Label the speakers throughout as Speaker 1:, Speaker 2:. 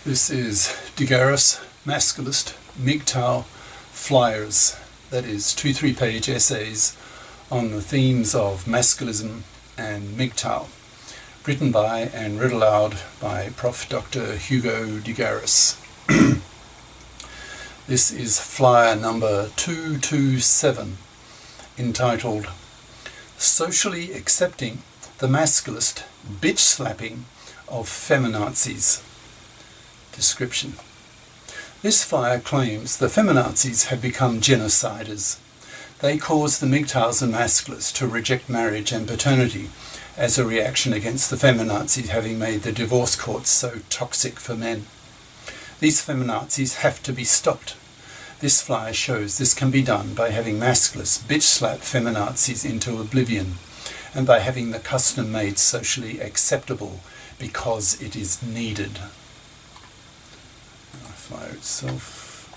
Speaker 1: This is GARIS, Masculist, MGTOW flyers, that is 2 3-page essays on the themes of masculism and MGTOW, written by and read aloud by Prof. Dr. Hugo de Garis. This is flyer number 227, entitled Socially Accepting the Masculist Bitch Slapping of Feminazis. Description. This flyer claims the feminazis have become genociders. They cause the MGTOWs and masculists to reject marriage and paternity as a reaction against the feminazis having made the divorce courts so toxic for men. These feminazis have to be stopped. This flyer shows this can be done by having masculists bitch slap feminazis into oblivion, and by having the custom made socially acceptable because it is needed. Flyer itself.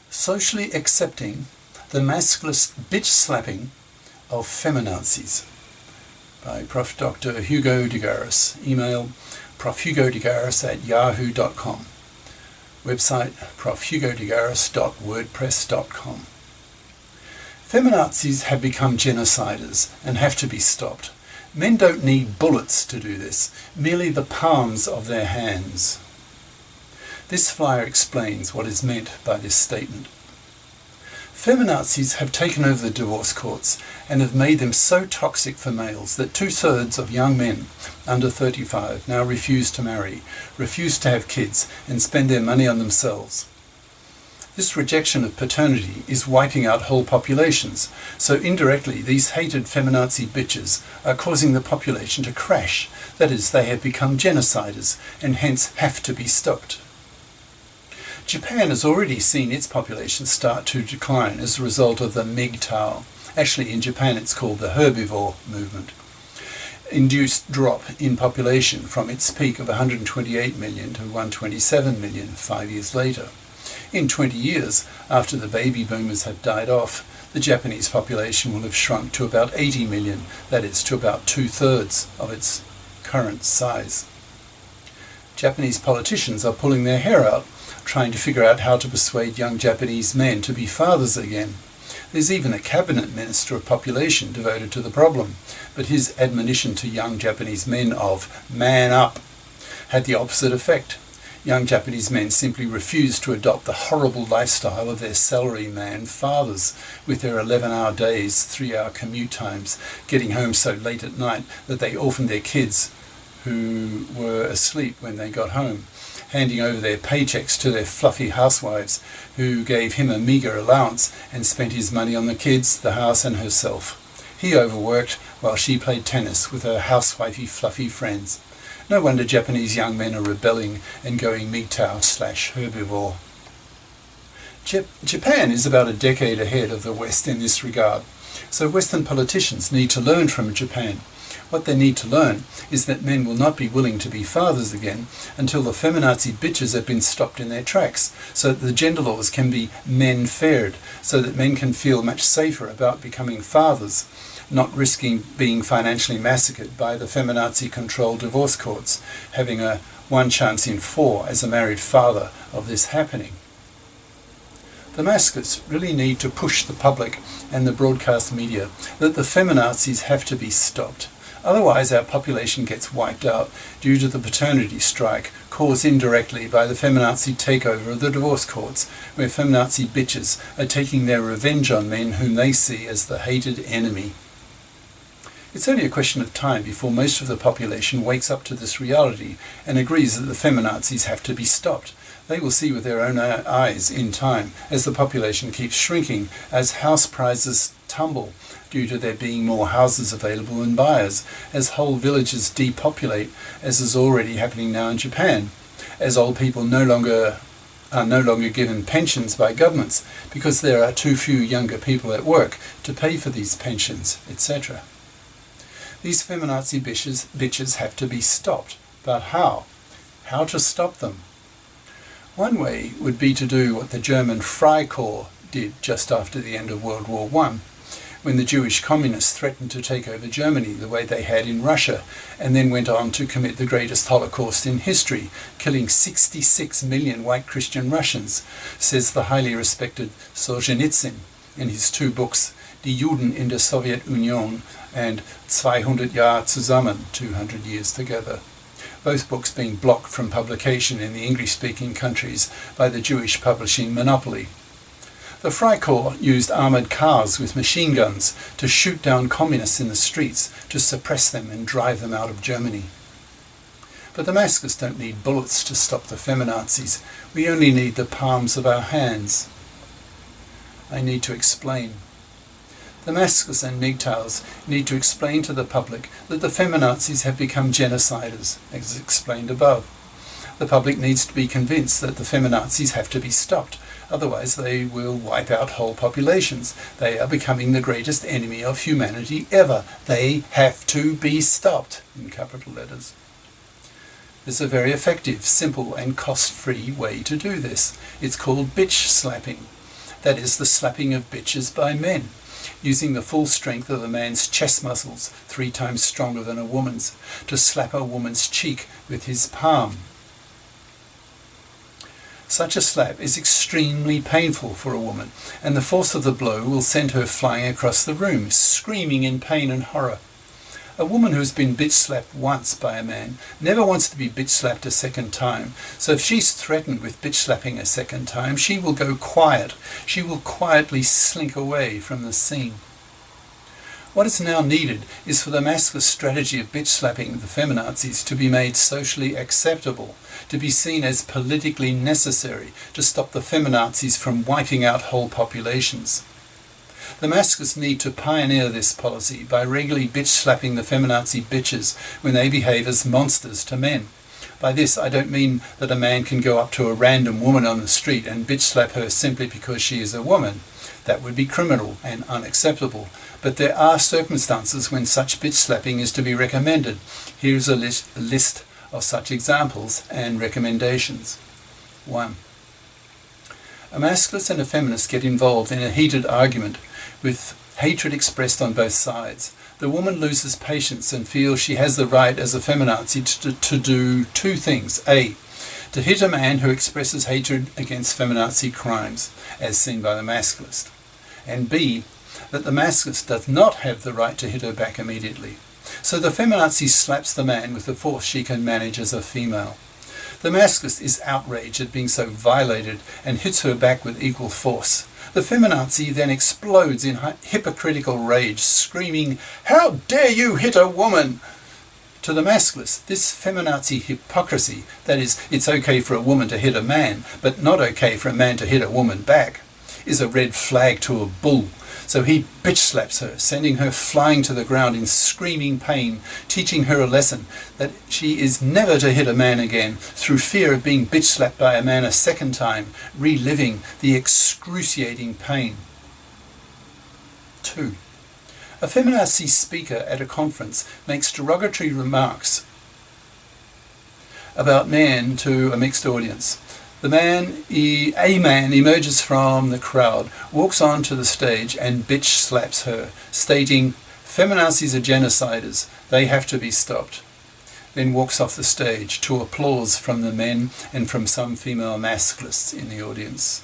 Speaker 1: Socially accepting the masculist bitch slapping of feminazis by Prof. Dr. Hugo de Garis. Email profhugodegaris@yahoo.com. Website profhugodegaris.wordpress.com. Feminazis have become genociders and have to be stopped. Men don't need bullets to do this, merely the palms of their hands. This flyer explains what is meant by this statement. Feminazis have taken over the divorce courts and have made them so toxic for males that 2/3 of young men under 35 now refuse to marry, refuse to have kids, and spend their money on themselves. This rejection of paternity is wiping out whole populations, so indirectly these hated feminazi bitches are causing the population to crash. That is, they have become genociders and hence have to be stopped. Japan has already seen its population start to decline as a result of the MGTOW. Actually, in Japan it's called the herbivore movement. Induced drop in population from its peak of 128 million to 127 million 5 years later. In 20 years, after the baby boomers have died off, the Japanese population will have shrunk to about 80 million, that is, to about 2/3 of its current size. Japanese politicians are pulling their hair out, trying to figure out how to persuade young Japanese men to be fathers again. There's even a cabinet minister of population devoted to the problem, but his admonition to young Japanese men of "man up" had the opposite effect. Young Japanese men simply refused to adopt the horrible lifestyle of their salaryman fathers, with their 11-hour days, 3-hour commute times, getting home so late at night that they orphaned their kids who were asleep when they got home, handing over their paychecks to their fluffy housewives, who gave him a meagre allowance and spent his money on the kids, the house, and herself. He overworked while she played tennis with her housewifey fluffy friends. No wonder Japanese young men are rebelling and going MGTOW/herbivore. Japan is about a decade ahead of the West in this regard, so Western politicians need to learn from Japan. What they need to learn is that men will not be willing to be fathers again until the feminazi bitches have been stopped in their tracks, so that the gender laws can be men-faired, so that men can feel much safer about becoming fathers, not risking being financially massacred by the feminazi-controlled divorce courts, having a 1 chance in 4 as a married father of this happening. The masculists really need to push the public and the broadcast media that the feminazis have to be stopped. Otherwise our population gets wiped out due to the paternity strike caused indirectly by the feminazi takeover of the divorce courts, where feminazi bitches are taking their revenge on men whom they see as the hated enemy. It's only a question of time before most of the population wakes up to this reality and agrees that the feminazis have to be stopped. They will see with their own eyes in time as the population keeps shrinking, as house prices tumble due to there being more houses available than buyers, as whole villages depopulate, as is already happening now in Japan, as old people are no longer given pensions by governments because there are too few younger people at work to pay for these pensions, etc. These feminazi bitches have to be stopped. But how? How to stop them? One way would be to do what the German Freikorps did just after the end of World War I, when the Jewish communists threatened to take over Germany the way they had in Russia, and then went on to commit the greatest Holocaust in history, killing 66 million white Christian Russians, says the highly respected Solzhenitsyn in his two books, Die Juden in der Sowjetunion and 200 Jahre zusammen, 200 years together. Both books being blocked from publication in the English-speaking countries by the Jewish publishing monopoly. The Freikorps used armoured cars with machine guns to shoot down communists in the streets, to suppress them and drive them out of Germany. But the Masculists don't need bullets to stop the Feminazis. We only need the palms of our hands. I need to explain. The Masculists and MGTOWs need to explain to the public that the Feminazis have become genociders, as explained above. The public needs to be convinced that the Feminazis have to be stopped. Otherwise they will wipe out whole populations. They are becoming the greatest enemy of humanity ever. They have to be stopped, in capital letters. There's a very effective, simple and cost-free way to do this. It's called bitch slapping. That is the slapping of bitches by men, using the full strength of a man's chest muscles, 3 times stronger than a woman's, to slap a woman's cheek with his palm. Such a slap is extremely painful for a woman, and the force of the blow will send her flying across the room, screaming in pain and horror. A woman who has been bitch slapped once by a man never wants to be bitch slapped a second time, so if she's threatened with bitch slapping a second time, she will go quiet. She will quietly slink away from the scene. What is now needed is for the masculine strategy of bitch slapping the Feminazis to be made socially acceptable, to be seen as politically necessary to stop the Feminazis from wiping out whole populations. The masculists need to pioneer this policy by regularly bitch slapping the Feminazi bitches when they behave as monsters to men. By this I don't mean that a man can go up to a random woman on the street and bitch slap her simply because she is a woman. That would be criminal and unacceptable. But there are circumstances when such bitch slapping is to be recommended. Here is a list of such examples and recommendations. 1. A masculist and a feminist get involved in a heated argument with hatred expressed on both sides. The woman loses patience and feels she has the right as a feminazi to do 2 things. A. To hit a man who expresses hatred against feminazi crimes, as seen by the masculist. And B. That the masculist does not have the right to hit her back immediately. So the feminazi slaps the man with the force she can manage as a female. The masculist is outraged at being so violated and hits her back with equal force. The feminazi then explodes in hypocritical rage, screaming, "How dare you hit a woman!" To the masculist, this feminazi hypocrisy, that is, it's okay for a woman to hit a man, but not okay for a man to hit a woman back, is a red flag to a bull. So he bitch slaps her, sending her flying to the ground in screaming pain, teaching her a lesson that she is never to hit a man again through fear of being bitch slapped by a man a second time, reliving the excruciating pain. 2. A feminazi speaker at a conference makes derogatory remarks about men to a mixed audience. A man emerges from the crowd, walks onto the stage and bitch slaps her, stating, "Feminazis are genociders, they have to be stopped." Then walks off the stage to applause from the men and from some female masculists in the audience.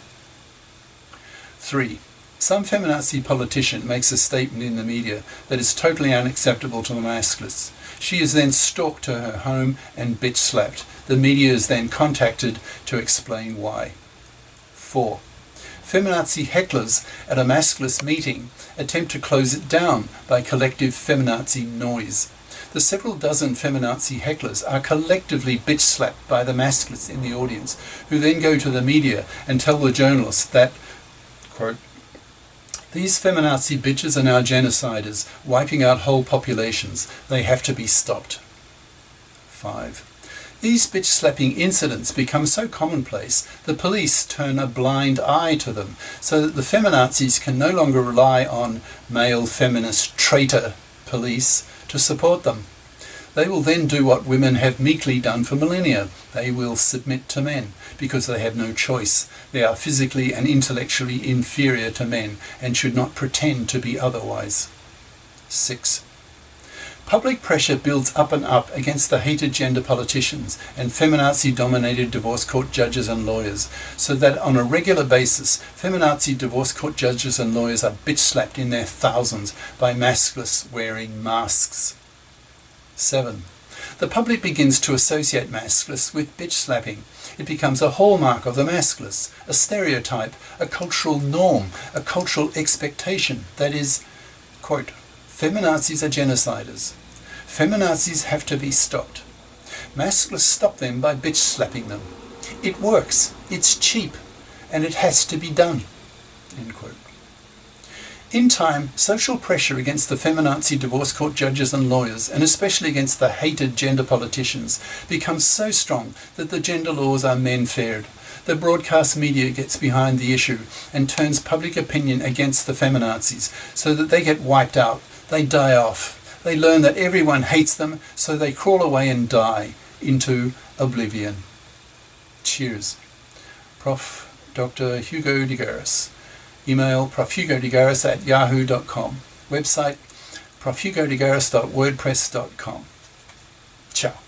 Speaker 1: 3. Some feminazi politician makes a statement in the media that is totally unacceptable to the masculists. She is then stalked to her home and bitch slapped. The media is then contacted to explain why. 4. Feminazi hecklers at a masculist meeting attempt to close it down by collective feminazi noise. The several dozen feminazi hecklers are collectively bitch slapped by the masculists in the audience, who then go to the media and tell the journalists that, quote, "These feminazi bitches are now genociders, wiping out whole populations. They have to be stopped." 5. These bitch-slapping incidents become so commonplace, the police turn a blind eye to them, so that the feminazis can no longer rely on male feminist traitor police to support them. They will then do what women have meekly done for millennia. They will submit to men, because they have no choice. They are physically and intellectually inferior to men, and should not pretend to be otherwise. 6. Public pressure builds up and up against the hated gender politicians and feminazi-dominated divorce court judges and lawyers, so that on a regular basis, feminazi divorce court judges and lawyers are bitch-slapped in their thousands by masculists wearing masks. 7. The public begins to associate masculists with bitch-slapping. It becomes a hallmark of the masculists, a stereotype, a cultural norm, a cultural expectation that is, quote, "Feminazis are genociders. Feminazis have to be stopped. Masculists stop them by bitch-slapping them. It works, it's cheap, and it has to be done." End quote. In time, social pressure against the feminazi divorce court judges and lawyers, and especially against the hated gender politicians, becomes so strong that the gender laws are men-fared. The broadcast media gets behind the issue and turns public opinion against the feminazis, so that they get wiped out, they die off. They learn that everyone hates them, so they crawl away and die into oblivion. Cheers. Prof. Dr. Hugo de GARIS. Email profhugodegaris@yahoo.com. Website profhugodegaris.wordpress.com. Ciao.